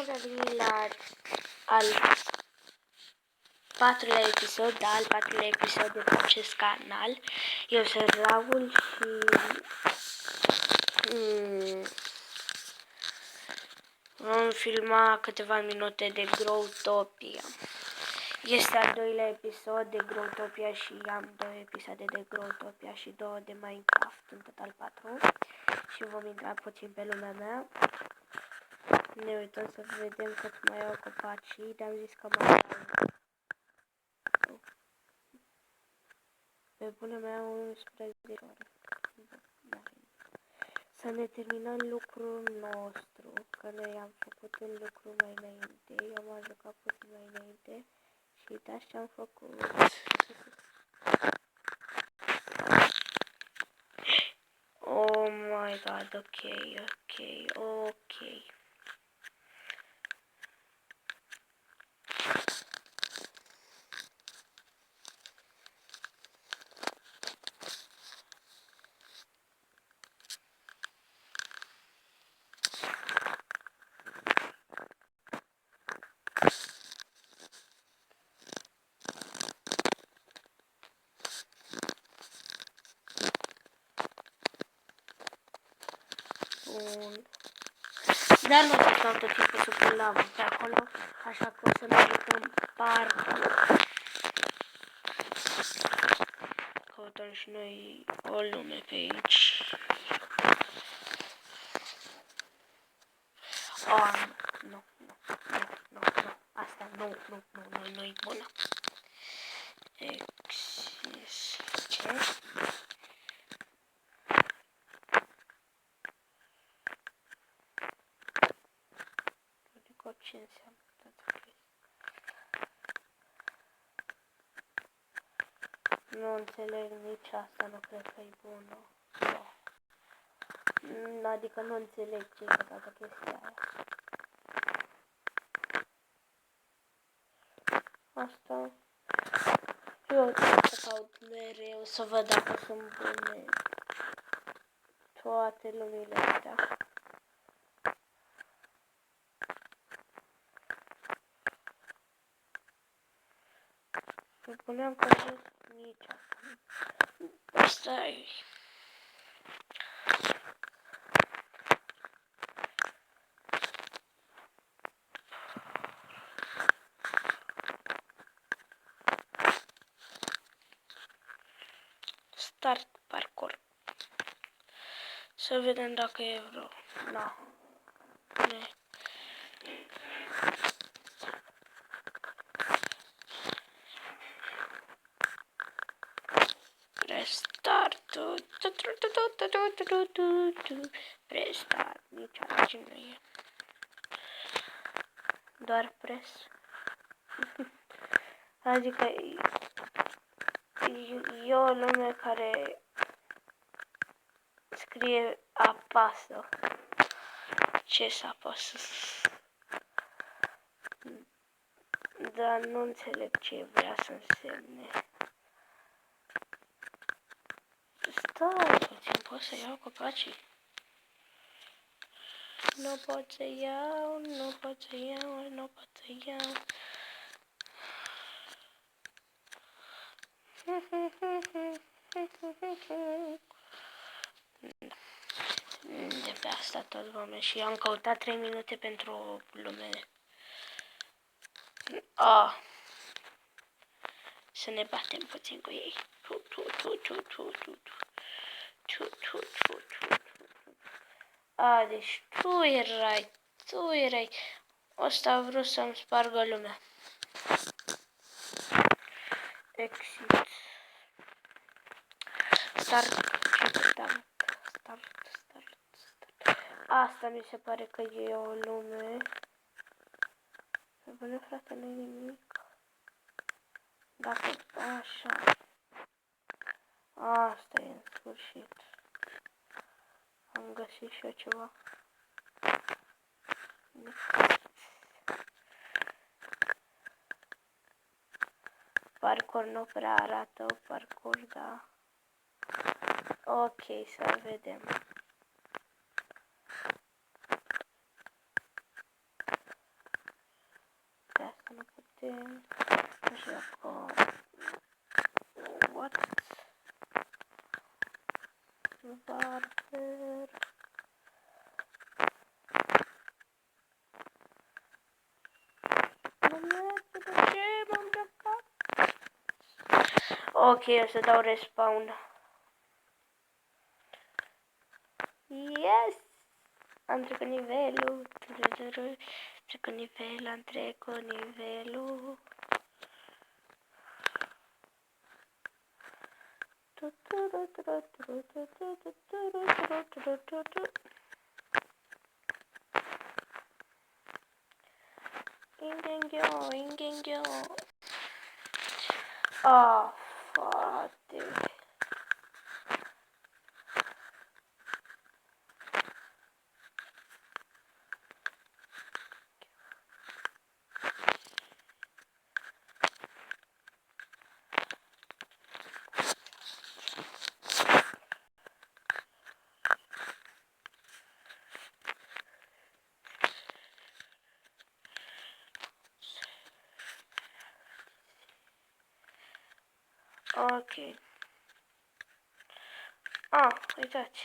bun revenit la al patrulea episod, al patrulea episod de pe acest canal. Eu sunt Raul și vom filma câteva minute de Growtopia. Este al doilea episod de Growtopia și am 2 episoade de Growtopia și 2 de Minecraft, în total 4. Și vom intra puțin pe lumea mea. Ne uităm să vedem cât mai au copacii, dar am zis că mai au. Pe bună mea 11 ore. Să ne terminăm lucrul nostru, că noi am făcut un lucru mai înainte. Eu m-am jucat puțin mai înainte și uitați ce am făcut. Oh my god, ok. Bun. Dar nu o să stau tot timpul să pun lavă pe acolo, așa că o să ne uităm parcul. Căutăm și noi o lume pe aici. Oh, nu. Asta nu-i bună. Ce? Adică ce înseamnă toată chestia? Nu înțeleg nici asta, nu cred că e bună. No. Adică nu înțeleg ce e toată chestia aia. Asta. Eu trebuie să caut mereu să văd dacă sunt bune toate lumile astea. Spuneam că nici asta. Asta e. Start parkour. Să vedem dacă e vreo. Da. Restart. Restart. Nici altceva nu e. Doar pres. Adică e o lume care scrie apasă. Ce să apasă? Dar nu înțeleg ce vrea să însemne. Stai puțin, pot să iau copacii? Nu pot să iau. De pe asta tot vom și am căutat 3 minute pentru o lume. Să ne batem puțin cu ei. Deci tu erai. Ăsta a vrut să-mi spargă lumea. Exit. Start. Asta mi se pare că e o lume. Bine, frate, nu-i nimic. Dacă așa. Asta e în sfârșit. Am găsit și eu ceva. Parcur nu prea arată, parcur, da. Ok, să vedem. nu putem. Așa că... What? Barber... De ce m-am plecat? Ok, o să dau respawn. Yes! Am trecut nivelul. Trecut nivel, am trecut nivelul. Ingengyo. Ah, frate. Ok. Ah, uitați.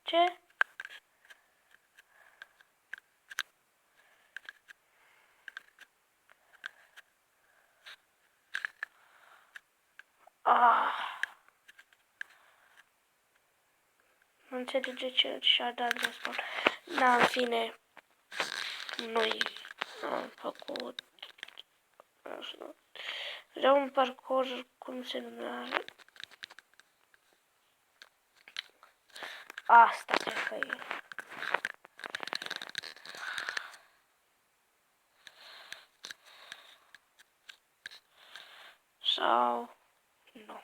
Ce? Ah. Nu înțeleg de ce și-a dat respawn. Da, în fine. Noi am făcut. Așa. Vreau un parcurs, cum se numea? Asta cred că e. Sau... Nu.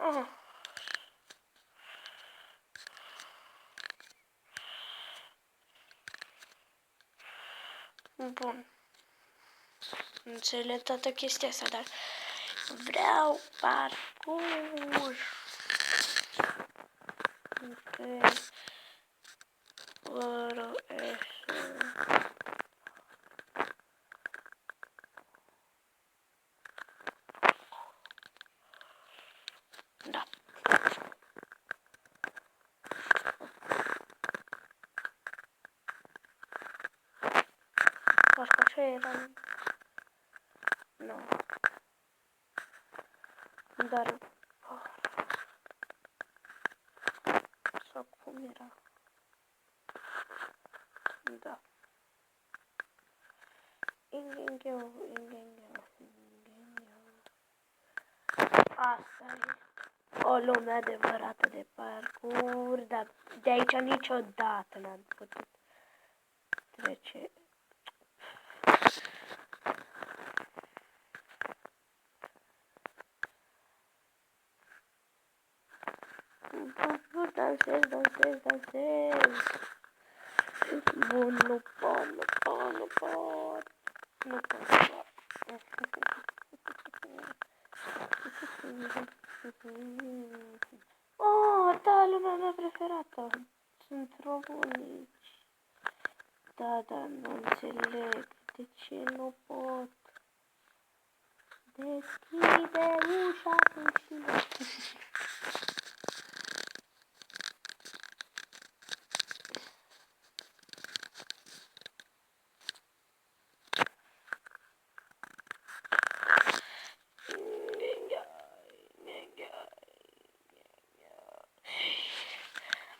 Oh. Bun. Înțeleg toată chestia asta, dar vreau parcurs. Ok. Fără da. Parcă așa era. Nu. Dar... Sau cum era? Da. Ingengyo. Asta e. O lume adevărată de parcurs, dar de aici niciodată n-am putut trece. Dansez. Bun, nu pot. Oh, da, lumea mea preferată. Sunt robonici. Da, nu înțeleg. De ce nu pot? Deschide ușa ușilor.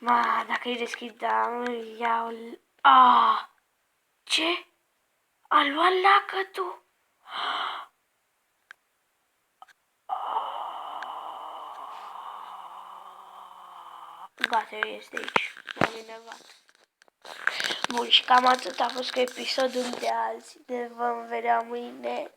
Ma, dacă îi deschidam, iau... Ah! Ce? A luat lacătul? Gata, este aici. M-am enervat. Bun, și cam atât a fost cu episodul de azi. Ne vom vedea mâine.